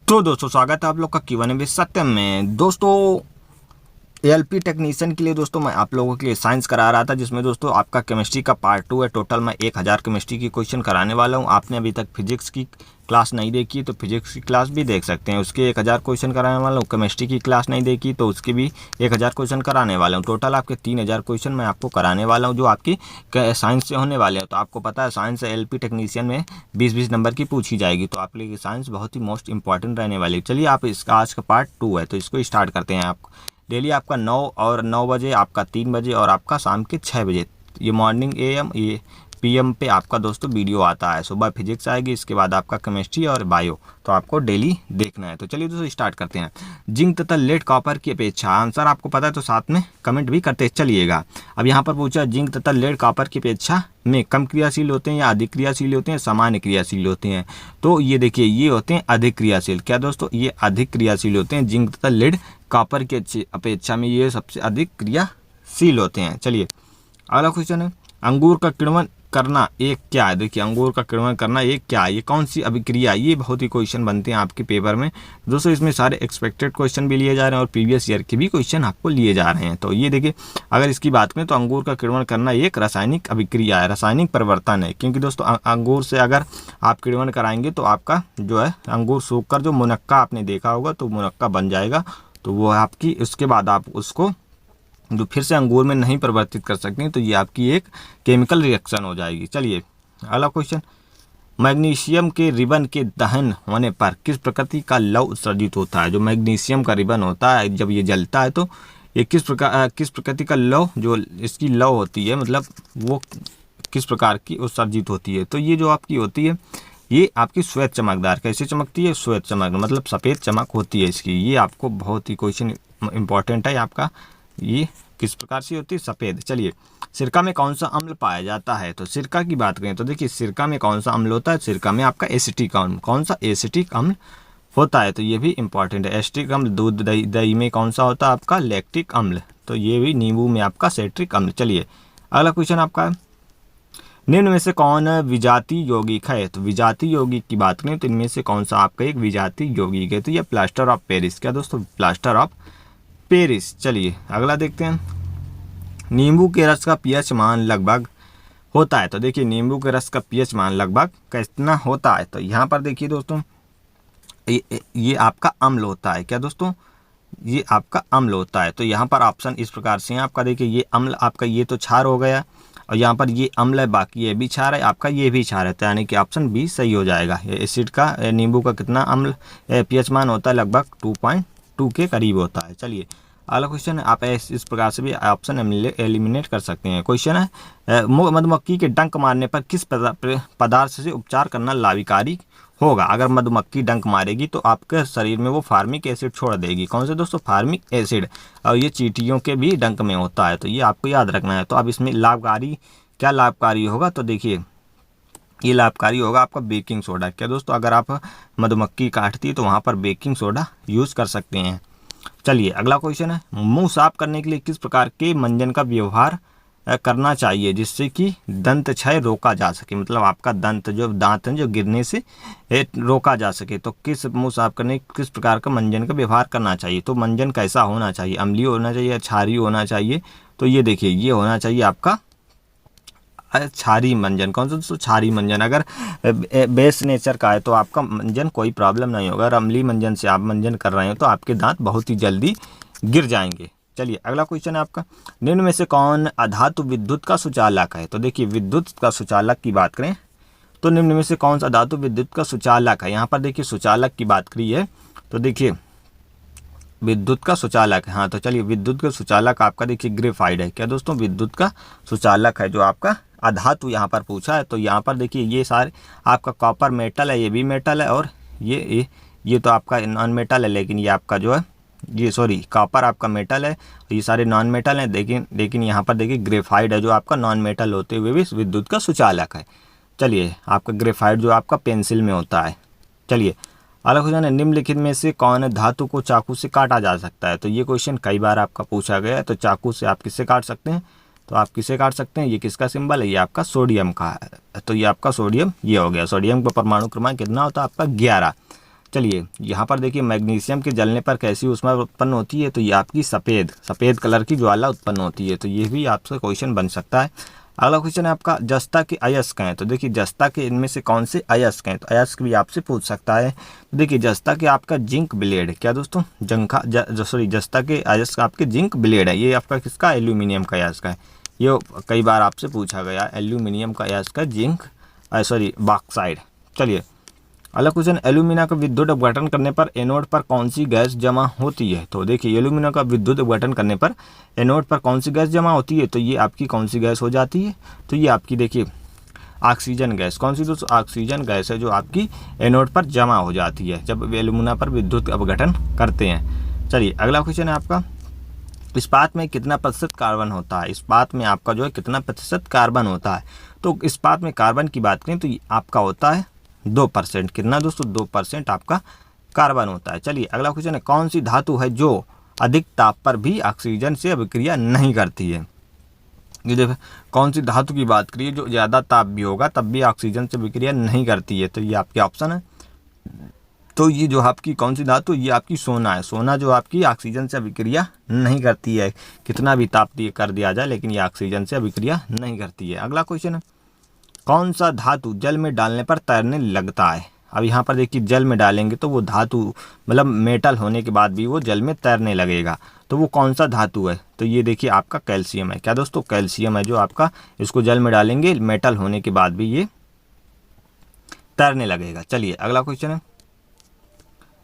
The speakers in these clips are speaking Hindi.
तो दोस्तों स्वागत है आप लोग का Q&A विद सत्यम में। दोस्तों एएलपी टेक्नीशियन के लिए दोस्तों मैं आप लोगों के लिए साइंस करा रहा था, जिसमें दोस्तों आपका केमिस्ट्री का पार्ट 2 है। टोटल मैं 1000 केमिस्ट्री की क्वेश्चन कराने वाला हूं। आपने अभी तक फिजिक्स की क्लास नहीं देखी तो फिजिक्स की क्लास भी देख सकते हैं, उसके 1000 क्वेश्चन कराने वाला हूँ। केमिस्ट्री की क्लास नहीं देखी तो उसकी भी 1000 क्वेश्चन कराने वाला हूँ। टोटल आपके 3000 क्वेश्चन मैं आपको कराने वाला हूँ, जो आपकी साइंस से होने वाले हैं। तो आपको पता है साइंस एएलपी टेक्नीशियन में 20-20 नंबर की पूछी जाएगी, तो आपके लिए साइंस बहुत ही मोस्ट इंपॉर्टेंट रहने वाली है। चलिए आप इसका आज का पार्ट 2 है तो इसको स्टार्ट करते हैं। आप डेली आपका 9 बजे, आपका 3 बजे और आपका शाम के 6 बजे, ये मॉर्निंग AM ये PM पे आपका दोस्तों वीडियो आता है। सुबह फिजिक्स आएगी, इसके बाद आपका केमिस्ट्री और बायो, तो आपको डेली देखना है। तो चलिए दोस्तों स्टार्ट करते हैं। जिंक तथा लेड कॉपर की अपेक्षा, आंसर आपको पता है तो साथ में कमेंट भी करते चलिएगा। अब यहाँ पर पूछा जिंक तथा लेड कॉपर की अपेक्षा में कम क्रियाशील होते हैं या अधिक क्रियाशील होते हैं, सामान्य क्रियाशील होते हैं। तो ये देखिए ये होते हैं अधिक क्रियाशील। क्या दोस्तों, ये अधिक क्रियाशील होते हैं। जिंक तथा लेड कॉपर की अपेक्षा में ये सबसे अधिक क्रियाशील होते हैं। चलिए अगला क्वेश्चन है, अंगूर का किण्वन करना एक क्या है। देखिए अंगूर का किण्वन करना एक क्या है, ये कौन सी अभिक्रिया है। ये बहुत ही क्वेश्चन बनते हैं आपके पेपर में दोस्तों। इसमें सारे एक्सपेक्टेड क्वेश्चन भी लिए जा रहे हैं और प्रीवियस ईयर के भी क्वेश्चन आपको लिए जा रहे हैं। तो ये देखिए अगर इसकी बात करें तो अंगूर का किण्वन करना एक रासायनिक अभिक्रिया है, रासायनिक परिवर्तन है। क्योंकि दोस्तों अंगूर से अगर आप किण्वन कराएंगे तो आपका जो है अंगूर सूख कर जो मुनक्का आपने देखा होगा तो मुनक्का बन जाएगा, तो वो आपकी उसके बाद आप उसको जो फिर से अंगूर में नहीं परिवर्तित कर सकते हैं, तो ये आपकी एक केमिकल रिएक्शन हो जाएगी। चलिए अगला क्वेश्चन, मैग्नीशियम के रिबन के दहन होने पर किस प्रकृति का लव उत्सर्जित होता है। जो मैग्नीशियम का रिबन होता है जब ये जलता है तो ये किस प्रकृति का लव, जो इसकी लव होती है मतलब वो किस प्रकार की उत्सर्जित होती है। तो ये जो आपकी होती है ये आपकी श्वेत चमकदार, कैसे चमकती है, श्वेत चमक मतलब सफ़ेद चमक होती है इसकी। ये आपको बहुत ही क्वेश्चन इंपॉर्टेंट है आपका, ये किस प्रकार से होती है, सफ़ेद। चलिए सिरका में कौन सा अम्ल पाया जाता है। तो सिरका की बात करें तो देखिए सिरका में कौन सा अम्ल होता है। सिरका में आपका एसिटिक अम्ल, कौन सा एसिटिक अम्ल होता है, तो ये भी इंपॉर्टेंट है। एसिटिक अम्ल दूध दही में कौन सा होता है आपका लैक्टिक अम्ल, तो ये भी नींबू में आपका सेट्रिक अम्ल। चलिए अगला क्वेश्चन आपका, निम्न में से कौन विजातीय यौगिक है। तो विजातीय यौगिक की बात करें तो इनमें से कौन सा आपका एक विजातीय यौगिक है, तो ये प्लास्टर ऑफ पेरिस। क्या दोस्तों, प्लास्टर ऑफ पेरिस। चलिए अगला देखते हैं, नींबू के रस का पीएच मान लगभग होता है। तो देखिए नींबू के रस का पीएच मान लगभग कितना होता है। तो यहाँ पर देखिए दोस्तों ये आपका अम्ल होता है। क्या दोस्तों, ये आपका अम्ल होता है। तो यहाँ पर ऑप्शन इस प्रकार से हैं आपका, देखिए ये अम्ल आपका, ये तो क्षार हो गया और यहाँ पर ये अम्ल है, बाकी ये भी क्षार है आपका, ये भी क्षार है, तो यानी कि ऑप्शन बी सही हो जाएगा। ये एसिड का नींबू का कितना अम्ल पीएच मान होता है, लगभग 2.2 के करीब होता है। चलिए अगला क्वेश्चन है, आप इस प्रकार से भी ऑप्शन एलिमिनेट कर सकते हैं। क्वेश्चन है, मधुमक्खी के डंक मारने पर किस पदार्थ से उपचार करना लाभकारी होगा। अगर मधुमक्खी डंक मारेगी तो आपके शरीर में वो फार्मिक एसिड छोड़ देगी। कौन से दोस्तों, फार्मिक एसिड, और ये चींटियों के भी डंक में होता है, तो ये आपको याद रखना है। तो अब इसमें लाभकारी, क्या लाभकारी होगा, तो देखिए ये लाभकारी होगा आपका बेकिंग सोडा। क्या दोस्तों, अगर आप मधुमक्खी काटती है तो वहाँ पर बेकिंग सोडा यूज़ कर सकते हैं। चलिए अगला क्वेश्चन है, मुंह साफ करने के लिए किस प्रकार के मंजन का व्यवहार करना चाहिए जिससे कि दंत क्षय रोका जा सके। मतलब आपका दंत जो दांत हैं जो गिरने से रोका जा सके, तो किस मुंह साफ करने किस प्रकार का मंजन का व्यवहार करना चाहिए। तो मंजन कैसा होना चाहिए, अम्लीय होना चाहिए या क्षारीय होना चाहिए। तो ये देखिए ये होना चाहिए आपका क्षारीय मंजन। कौन सा दोस्तों, क्षारीय मंजन। अगर बेस नेचर का है तो आपका मंजन कोई प्रॉब्लम नहीं होगा। अगर अम्लीय मंजन से आप मंजन कर रहे हो तो आपके दांत बहुत ही जल्दी गिर जाएंगे। चलिए अगला क्वेश्चन है आपका, निम्न में से कौन अधातु विद्युत का सुचालक है। तो देखिए विद्युत का सुचालक की बात करें तो निम्न में से कौन सा धातु विद्युत का सुचालक है। यहाँ पर देखिए सुचालक की बात करी है तो देखिए विद्युत का सुचालक है। हाँ तो चलिए विद्युत का सुचालक आपका देखिए ग्रेफाइट है। क्या दोस्तों, विद्युत का सुचालक है जो आपका अधातु यहाँ पर पूछा है। तो यहाँ पर देखिए ये सारे आपका कॉपर मेटल है, ये भी मेटल है, और ये तो आपका नॉन मेटल है, लेकिन ये आपका जो है ये सॉरी कॉपर आपका मेटल है, ये सारे नॉन मेटल हैं। लेकिन यहाँ पर देखिए ग्रेफाइट है जो आपका नॉन मेटल होते हुए भी विद्युत का सुचालक है। चलिए आपका ग्रेफाइट जो आपका पेंसिल में होता है। चलिए अगला क्वेश्चन है, निम्नलिखित में से कौन धातु को चाकू से काटा जा सकता है। तो ये क्वेश्चन कई बार आपका पूछा गया है। तो चाकू से आप किससे काट सकते हैं, तो आप किसे काट सकते हैं, ये किसका सिंबल है, ये आपका सोडियम का है। तो ये आपका सोडियम ये हो गया। सोडियम का परमाणु क्रमांक कितना होता है आपका 11। चलिए यहाँ पर देखिए मैग्नीशियम के जलने पर कैसी ऊष्मा उत्पन्न होती है, तो ये आपकी सफ़ेद कलर की ज्वाला उत्पन्न होती है। तो ये भी आपसे क्वेश्चन बन सकता है। अगला क्वेश्चन है आपका जस्ता के अयस्क हैं, तो देखिए जस्ता के इनमें से कौन से अयस्क हैं, तो अयस्क भी आपसे पूछ सकता है। तो देखिए जस्ता के आपका जिंक ब्लेड, क्या दोस्तों जस्ता के अयस्क आपके जिंक ब्लेड है। ये आपका किसका, एल्यूमिनियम का अयस्क है। ये कई बार आपसे पूछा गया, एल्यूमिनियम का अयस्क है जिंक बॉक्साइड। चलिए अगला क्वेश्चन, एल्यूमिना का विद्युत अपघटन करने पर एनोड पर कौन सी गैस जमा होती है। तो देखिए एल्यूमिना का विद्युत अपघटन करने पर एनोड पर कौन सी गैस जमा होती है, तो ये आपकी कौन सी गैस हो जाती है, तो ये आपकी देखिए ऑक्सीजन गैस। कौन सी दोस्तों, ऑक्सीजन गैस है जो आपकी एनोड पर जमा हो जाती है जब एल्यूमिना पर विद्युत अपघटन करते हैं। चलिए अगला क्वेश्चन है आपका, इस्पात में कितना प्रतिशत कार्बन होता है। इस्पात में आपका जो है कितना प्रतिशत कार्बन होता है, तो इस्पात में कार्बन की बात करें तो ये आपका होता है 2%। कितना दोस्तों, 2% आपका कार्बन होता है। चलिए अगला क्वेश्चन है, कौन सी धातु है जो अधिक ताप पर भी ऑक्सीजन से अभिक्रिया नहीं करती है। ये देखो कौन सी धातु की बात करिए जो ज़्यादा ताप भी होगा तब भी ऑक्सीजन से अभिक्रिया नहीं करती है, तो ये आपके ऑप्शन है। तो ये जो आपकी कौन सी धातु, ये आपकी सोना है। सोना जो आपकी ऑक्सीजन से अभिक्रिया नहीं करती है, कितना भी ताप कर दिया जाए लेकिन ये ऑक्सीजन से अभिक्रिया नहीं करती है। अगला क्वेश्चन है, कौन सा धातु जल में डालने पर तैरने लगता है। अब यहाँ पर देखिए जल में डालेंगे तो वो धातु मतलब मेटल होने के बाद भी वो जल में तैरने लगेगा, तो वो कौन सा धातु है, तो ये देखिए आपका कैल्शियम है। क्या दोस्तों, कैल्शियम है जो आपका, इसको जल में डालेंगे मेटल होने के बाद भी ये तैरने लगेगा। चलिए अगला क्वेश्चन है,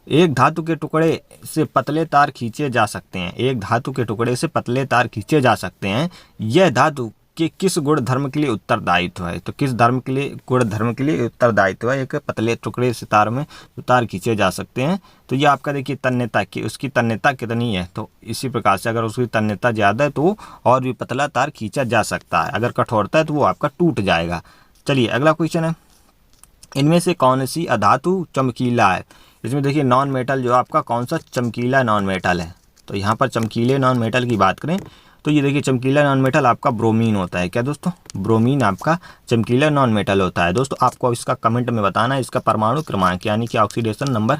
एक धातु के टुकड़े से पतले तार खींचे जा सकते हैं। एक धातु के टुकड़े से पतले तार खींचे जा सकते हैं, यह धातु के किस गुण धर्म के लिए उत्तरदायित्व है। तो किस धर्म के लिए, गुण धर्म के लिए उत्तरदायित्व है एक पतले टुकड़े से तार में तो तार खींचे जा सकते हैं। तो ये आपका देखिए तन्यता की, उसकी तन्यता कितनी है, तो इसी प्रकार से अगर उसकी तन्यता ज़्यादा है तो और भी पतला तार खींचा जा सकता है, अगर कठोरता है तो वो आपका टूट जाएगा। चलिए अगला क्वेश्चन है, इनमें से कौन सी अधातु चमकीला है। इसमें देखिए नॉन मेटल जो आपका कौन सा चमकीला नॉन मेटल है, तो यहाँ पर चमकीले नॉन मेटल की बात करें तो ये देखिए चमकीला नॉन मेटल आपका ब्रोमीन होता है। क्या दोस्तों, ब्रोमीन आपका चमकीला नॉन मेटल होता है। दोस्तों आपको इसका कमेंट में बताना है इसका परमाणु क्रमांक यानी कि ऑक्सीडेशन नंबर।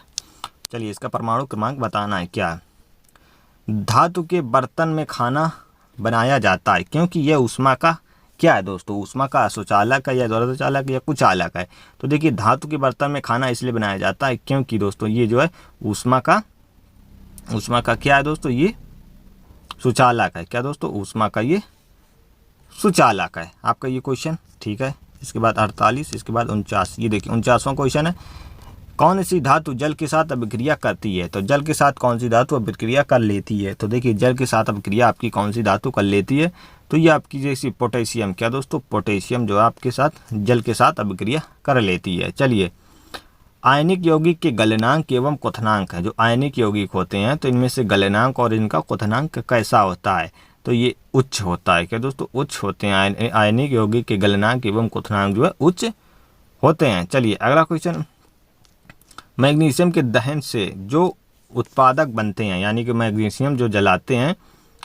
चलिए इसका परमाणु क्रमांक बताना है क्या। धातु के बर्तन में खाना बनाया जाता है क्योंकि यह ऊष्मा का क्या है दोस्तों, ऊष्मा का सुचालक है या द्वारचालक या कुचालक है। तो देखिए धातु के बर्तन में खाना इसलिए बनाया जाता है क्योंकि दोस्तों ये जो है ऊष्मा का क्या है दोस्तों, ये सुचालक है। क्या दोस्तों, ऊष्मा का ये सुचालक है आपका ये क्वेश्चन। ठीक है, इसके बाद 48, इसके बाद 49। ये देखिए 49वां क्वेश्चन है, कौन सी धातु जल के साथ अभिक्रिया करती है। तो जल के साथ कौन सी धातु अभिक्रिया कर लेती है, तो देखिए जल के साथ अभिक्रिया आपकी कौन सी धातु कर लेती है, तो ये आपकी जैसी पोटेशियम। क्या दोस्तों, पोटेशियम जो आपके साथ जल के साथ अभिक्रिया कर लेती है। चलिए आयनिक यौगिक के गलनांक एवं क्वथनांक है। जो आयनिक यौगिक होते हैं तो इनमें से गलनांक और इनका क्वथनांक कैसा होता है, तो ये उच्च होता है। क्या दोस्तों, उच्च होते हैं। आयनिक यौगिक के गलनांक एवं क्वथनांक जो है उच्च होते हैं। चलिए अगला क्वेश्चन, मैग्नीशियम के दहन से जो उत्पादक बनते हैं यानी कि मैग्नीशियम जो जलाते हैं,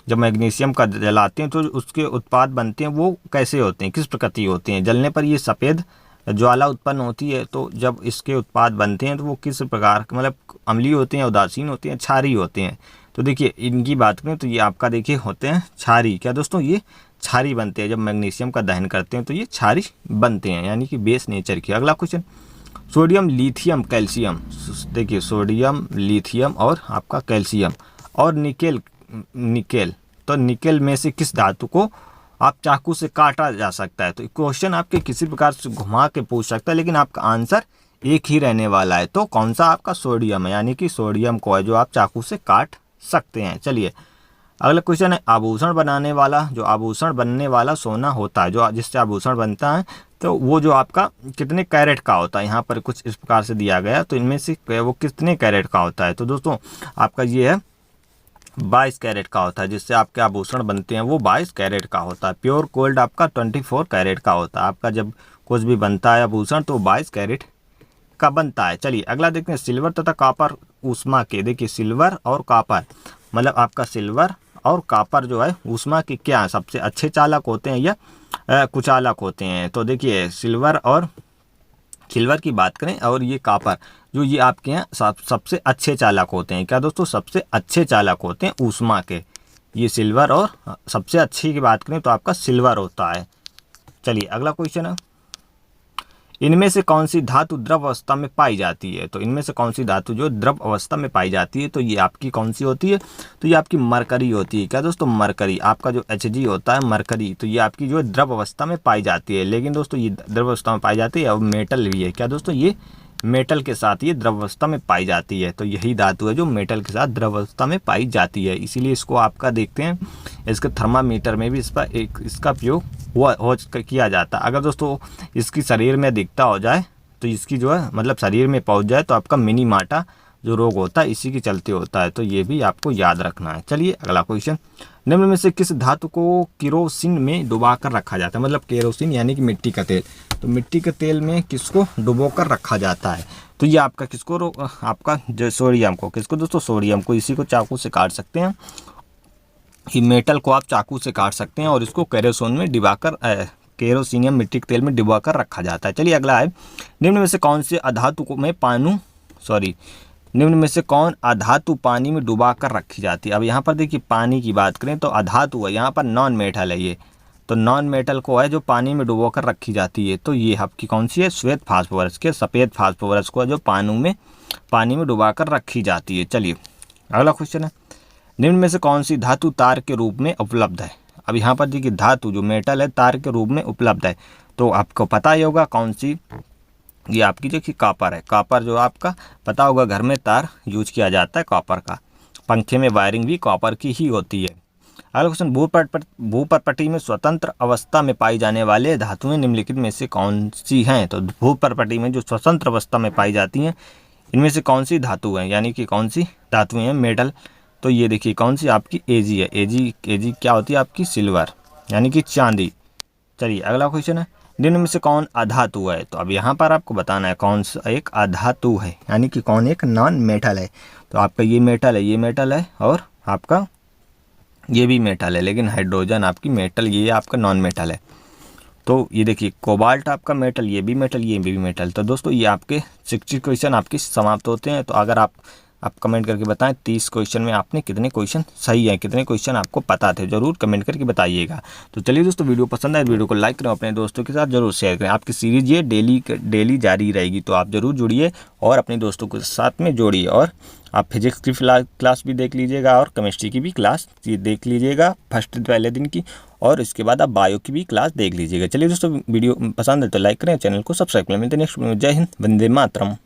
जब मैग्नीशियम का जलाते हैं तो उसके उत्पाद बनते हैं वो कैसे होते हैं, किस प्रकृति होते हैं। जलने पर ये सफ़ेद ज्वाला उत्पन्न होती है, तो जब इसके उत्पाद बनते हैं तो वो किस प्रकार मतलब अम्लीय होते हैं, उदासीन होते हैं, क्षारीय होते हैं। तो देखिए इनकी बात करें तो ये आपका देखिए होते हैं क्षारीय। क्या दोस्तों, ये क्षारीय बनते हैं। जब मैग्नीशियम का दहन करते हैं तो ये क्षारीय बनते हैं यानी कि बेस नेचर की। अगला क्वेश्चन, सोडियम लिथियम कैल्शियम। देखिए सोडियम लिथियम और आपका कैल्शियम और निकेल। तो निकेल में से किस धातु को आप चाकू से काटा जा सकता है। तो क्वेश्चन आपके किसी प्रकार से घुमा के पूछ सकता है लेकिन आपका आंसर एक ही रहने वाला है। तो कौन सा आपका सोडियम है यानी कि सोडियम को है जो आप चाकू से काट सकते हैं। चलिए अगला क्वेश्चन है, आभूषण बनाने वाला, जो आभूषण बनने वाला सोना होता है, जो जिससे आभूषण बनता है तो वो जो आपका कितने कैरेट का होता है। यहाँ पर कुछ इस प्रकार से दिया गया, तो इनमें से वो कितने कैरेट का होता है। तो दोस्तों आपका ये है 22 कैरेट का होता है। जिससे आपके आभूषण बनते हैं वो 22 कैरेट का होता है। प्योर गोल्ड आपका 24 कैरेट का होता है। आपका जब कुछ भी बनता है आभूषण तो 22 कैरेट का बनता है। चलिए अगला देखते हैं, सिल्वर तथा कॉपर ऊष्मा के। देखिए सिल्वर और कॉपर मतलब आपका सिल्वर और कॉपर जो है ऊष्मा के क्या है, सबसे अच्छे चालक होते हैं या कुचालक होते हैं। तो देखिए सिल्वर की बात करें और ये कॉपर जो ये आपके यहाँ सबसे अच्छे चालक होते हैं। क्या दोस्तों? सबसे अच्छे चालक होते हैं ऊष्मा के, ये सिल्वर, और सबसे अच्छी की बात करें तो आपका सिल्वर होता है। चलिए अगला क्वेश्चन है, इनमें से कौन सी धातु द्रव अवस्था में पाई जाती है? तो इनमें से कौन सी धातु जो द्रव अवस्था में पाई जाती है, तो ये आपकी कौन सी होती है? तो ये आपकी मरकरी होती है। क्या दोस्तों? मरकरी, आपका जो Hg होता है मरकरी, तो ये आपकी जो है द्रव अवस्था में पाई जाती है। लेकिन दोस्तों ये द्रव अवस्था में पाई जाती है और मेटल भी है। क्या दोस्तों? ये मेटल के साथ ये द्रव अवस्था में पाई जाती है। तो यही धातु है जो मेटल के साथ द्रव अवस्था में पाई जाती है। इसीलिए इसको आपका देखते हैं, इसके थर्मामीटर में भी इसका उपयोग किया जाता है। अगर दोस्तों इसकी शरीर में दिखता हो जाए तो इसकी जो है मतलब शरीर में पहुंच जाए तो आपका मिनी माटा जो रोग होता है इसी के चलते होता है। तो ये भी आपको याद रखना है। चलिए अगला क्वेश्चन, निम्न में से किस धातु को किरोसिन में डुबा कर रखा जाता है? मतलब केरोसिन यानी कि मिट्टी का तेल, तो मिट्टी के तेल में किसको डुबो कर रखा जाता है? तो ये आपका किसको, आपका जो सोडियम को, किसको दोस्तों? सोडियम को। इसी को चाकू से काट सकते हैं, ये मेटल को आप चाकू से काट सकते हैं और इसको केरोसिन में डिबाकर केरोसिनियम मिट्टी के तेल में डिबा कर रखा जाता है। चलिए अगला है, निम्न में से कौन से अधातु में निम्न में से कौन अधातु पानी में डुबा कर रखी जाती है? अब यहाँ पर देखिए पानी की बात करें तो अधातु है, यहाँ पर नॉन मेटल है ये, तो नॉन मेटल को है जो पानी में डुबो कर रखी जाती है। तो ये आपकी कौन सी है? श्वेत फास्फोरस के, सफ़ेद फास्फोरस को है जो पानी में डुबा कर रखी जाती है। चलिए अगला क्वेश्चन है, निम्न में से कौन सी धातु तार के रूप में उपलब्ध है? अब यहाँ पर देखिए धातु जो मेटल है तार के रूप में उपलब्ध है, तो आपको पता ही होगा कौन सी, ये आपकी देखिए कॉपर है। कॉपर जो आपका पता होगा घर में तार यूज किया जाता है कॉपर का, पंखे में वायरिंग भी कॉपर की ही होती है। अगला क्वेश्चन, भूपर्पटी में स्वतंत्र अवस्था में पाई जाने वाले धातुएं निम्नलिखित में से कौन सी हैं? तो भूपर्पटी में जो स्वतंत्र अवस्था में पाई जाती हैं इनमें से कौन सी धातु हैं, यानी कि कौन सी धातुएं हैं? मेटल। तो ये देखिए कौन सी आपकी Ag है। Ag क्या होती है? आपकी सिल्वर, यानी कि चांदी। चलिए अगला क्वेश्चन है, निम्न में से कौन अधातु है? तो अब यहाँ पर आपको बताना है कौन सा एक अधातु है, यानी कि कौन एक नॉन मेटल है। तो आपका ये मेटल है और आपका ये भी मेटल है, लेकिन हाइड्रोजन आपकी मेटल, ये आपका नॉन मेटल है। तो ये देखिए कोबाल्ट आपका मेटल, ये भी मेटल। तो दोस्तों ये आपके 60 क्वेश्चन आपके समाप्त होते हैं। तो अगर आप कमेंट करके बताएं 30 क्वेश्चन में आपने कितने क्वेश्चन सही हैं, कितने क्वेश्चन आपको पता थे, जरूर कमेंट करके बताइएगा। तो चलिए दोस्तों, वीडियो पसंद आए वीडियो को लाइक करें, अपने दोस्तों के साथ जरूर शेयर करें। आपकी सीरीज ये डेली जारी रहेगी, तो आप जरूर जुड़िए और अपने दोस्तों के साथ में जोड़िए। और आप फिजिक्स की क्लास भी देख लीजिएगा और केमिस्ट्री की भी क्लास देख लीजिएगा फर्स्ट पहले दिन की, और इसके बाद आप बायो की भी क्लास देख लीजिएगा। चलिए दोस्तों, वीडियो पसंद है तो लाइक करें, चैनल को सब्सक्राइब करें। मिलते हैं नेक्स्ट वीडियो में। जय हिंद, वंदे मातरम।